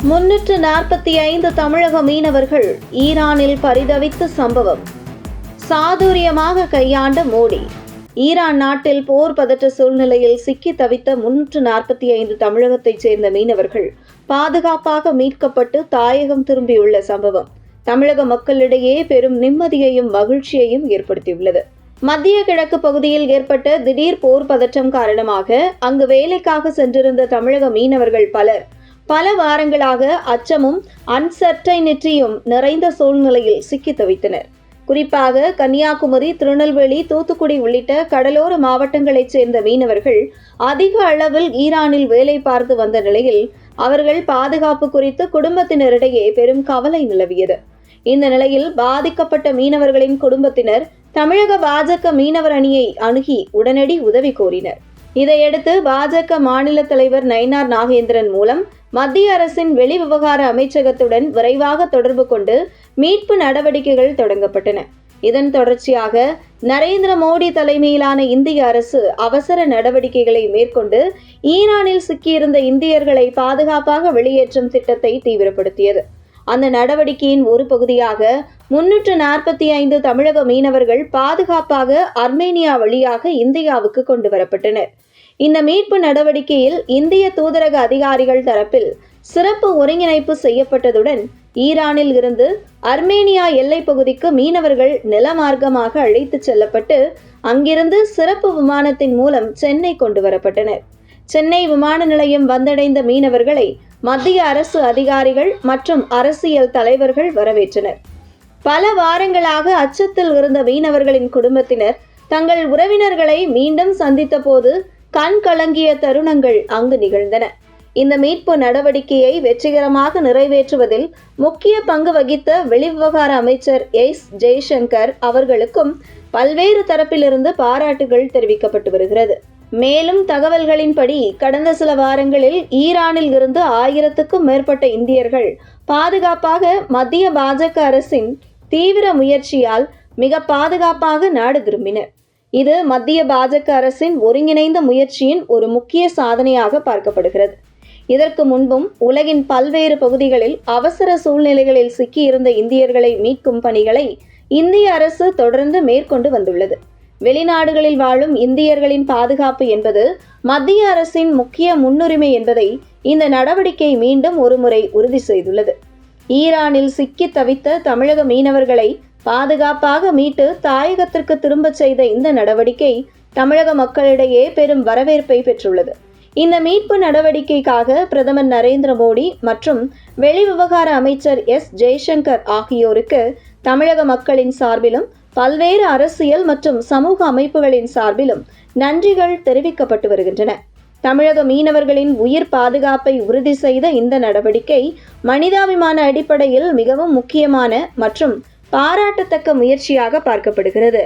345 தமிழக மீனவர்கள் ஈரானில் பரிதவித்த சம்பவம். சாதுரியமாக கையாண்ட மோடி. ஈரான் நாட்டில் போர் பதற்ற சூழ்நிலையில் சிக்கி தவித்த 345 தமிழகத்தைச் சேர்ந்த மீனவர்கள் பாதுகாப்பாக மீட்கப்பட்டு தாயகம் திரும்பியுள்ள சம்பவம் தமிழக மக்களிடையே பெரும் நிம்மதியையும் மகிழ்ச்சியையும் ஏற்படுத்தியுள்ளது. மத்திய கிழக்கு பகுதியில் ஏற்பட்ட திடீர் போர் பதற்றம் காரணமாக அங்கு வேலைக்காக சென்றிருந்த தமிழக மீனவர்கள் பல வாரங்களாக அச்சமும் அன்சர்டைனிட்டியும் நிறைந்த சூழ்நிலையில் சிக்கி தவித்தனர். குறிப்பாக கன்னியாகுமரி, திருநெல்வேலி, தூத்துக்குடி உள்ளிட்ட கடலோர மாவட்டங்களைச் சேர்ந்த மீனவர்கள் அதிக அளவில் ஈரானில் வேலை பார்த்து வந்த நிலையில் அவர்கள் பாதுகாப்பு குறித்து குடும்பத்தினரிடையே பெரும் கவலை நிலவியது. இந்த நிலையில் பாதிக்கப்பட்ட மீனவர்களின் குடும்பத்தினர் தமிழக பாஜக மீனவர் அணியை அணுகி உடனடி உதவி கோரினர். இதையடுத்து பாஜக மாநில தலைவர் நயினார் நாகேந்திரன் மூலம் மத்திய அரசின் வெளிவிவகார அமைச்சகத்துடன் விரைவாக தொடர்பு கொண்டு மீட்பு நடவடிக்கைகள் தொடங்கப்பட்டன. இதன் தொடர்ச்சியாக நரேந்திர மோடி தலைமையிலான இந்திய அரசு அவசர நடவடிக்கைகளை மேற்கொண்டு ஈரானில் சிக்கியிருந்த இந்தியர்களை பாதுகாப்பாக வெளியேற்றும் திட்டத்தை தீவிரப்படுத்தியது. அந்த நடவடிக்கையின் ஒரு பகுதியாக 345 தமிழக மீனவர்கள் பாதுகாப்பாக அர்மேனியா வழியாக இந்தியாவுக்கு கொண்டு வரப்பட்டனர். இந்த மீட்பு நடவடிக்கையில் இந்திய தூதரக அதிகாரிகள் தரப்பில் சிறப்பு ஒருங்கிணைப்பு செய்யப்பட்டதுடன் ஈரானில் இருந்து அர்மேனியா எல்லைப் பகுதிக்கு மீனவர்கள் நிலமார்க்கமாக அழைத்துச் செல்லப்பட்டு அங்கிருந்து சிறப்பு விமானத்தின் மூலம் சென்னை கொண்டு வரப்பட்டனர். சென்னை விமான நிலையம் வந்தடைந்த மீனவர்களை மத்திய அரசு அதிகாரிகள் மற்றும் அரசியல் தலைவர்கள் வரவேற்றனர். பல வாரங்களாக அச்சத்தில் இருந்த மீனவர்களின் குடும்பத்தினர் தங்கள் உறவினர்களை மீண்டும் சந்தித்த போது கண் கலங்கிய தருணங்கள் அங்கு நிகழ்ந்தன. இந்த மீட்பு நடவடிக்கையை வெற்றிகரமாக நிறைவேற்றுவதில் முக்கிய பங்கு வகித்த வெளிவிவகார அமைச்சர் எஸ். ஜெய்சங்கர் அவர்களுக்கும் பல்வேறு தரப்பிலிருந்து பாராட்டுகள் தெரிவிக்கப்பட்டு வருகிறது. மேலும் தகவல்களின்படி கடந்த சில வாரங்களில் ஈரானில் இருந்து 1000க்கும் மேற்பட்ட இந்தியர்கள் பாதுகாப்பாக மத்திய பாஜக அரசின் தீவிர முயற்சியால் மிக பாதுகாப்பாக நாடு திரும்பினர். இது மத்திய பாஜக அரசின் ஒருங்கிணைந்த முயற்சியின் ஒரு முக்கிய சாதனையாக பார்க்கப்படுகிறது. இதற்கு முன்பும் உலகின் பல்வேறு பகுதிகளில் அவசர சூழ்நிலைகளில் சிக்கியிருந்த இந்தியர்களை மீட்கும் பணிகளை இந்திய அரசு தொடர்ந்து மேற்கொண்டு வந்துள்ளது. வெளிநாடுகளில் வாழும் இந்தியர்களின் பாதுகாப்பு என்பது மத்திய அரசின் முக்கிய முன்னுரிமை என்பதை இந்த நடவடிக்கை மீண்டும் ஒருமுறை உறுதி செய்துள்ளது. ஈரானில் சிக்கி தவித்த தமிழக மீனவர்களை பாதுகாப்பாக மீட்டு தாயகத்திற்கு திரும்ப செய்த இந்த நடவடிக்கை தமிழக மக்களிடையே பெரும் வரவேற்பை பெற்றுள்ளது. இந்த மீட்பு நடவடிக்கைக்காக பிரதமர் நரேந்திர மோடி மற்றும் வெளிவிவகார அமைச்சர் எஸ். ஜெய்சங்கர் ஆகியோருக்கு தமிழக மக்களின் சார்பிலும் பல்வேறு அரசியல் மற்றும் சமூக அமைப்புகளின் சார்பிலும் நன்றிகள் தெரிவிக்கப்பட்டு வருகின்றன. தமிழக மீனவர்களின் உயிர் பாதுகாப்பை உறுதி செய்த இந்த நடவடிக்கை மனிதாபிமான அடிப்படையில் மிகவும் முக்கியமான மற்றும் பாராட்டத்தக்க முயற்சியாக பார்க்கப்படுகிறது.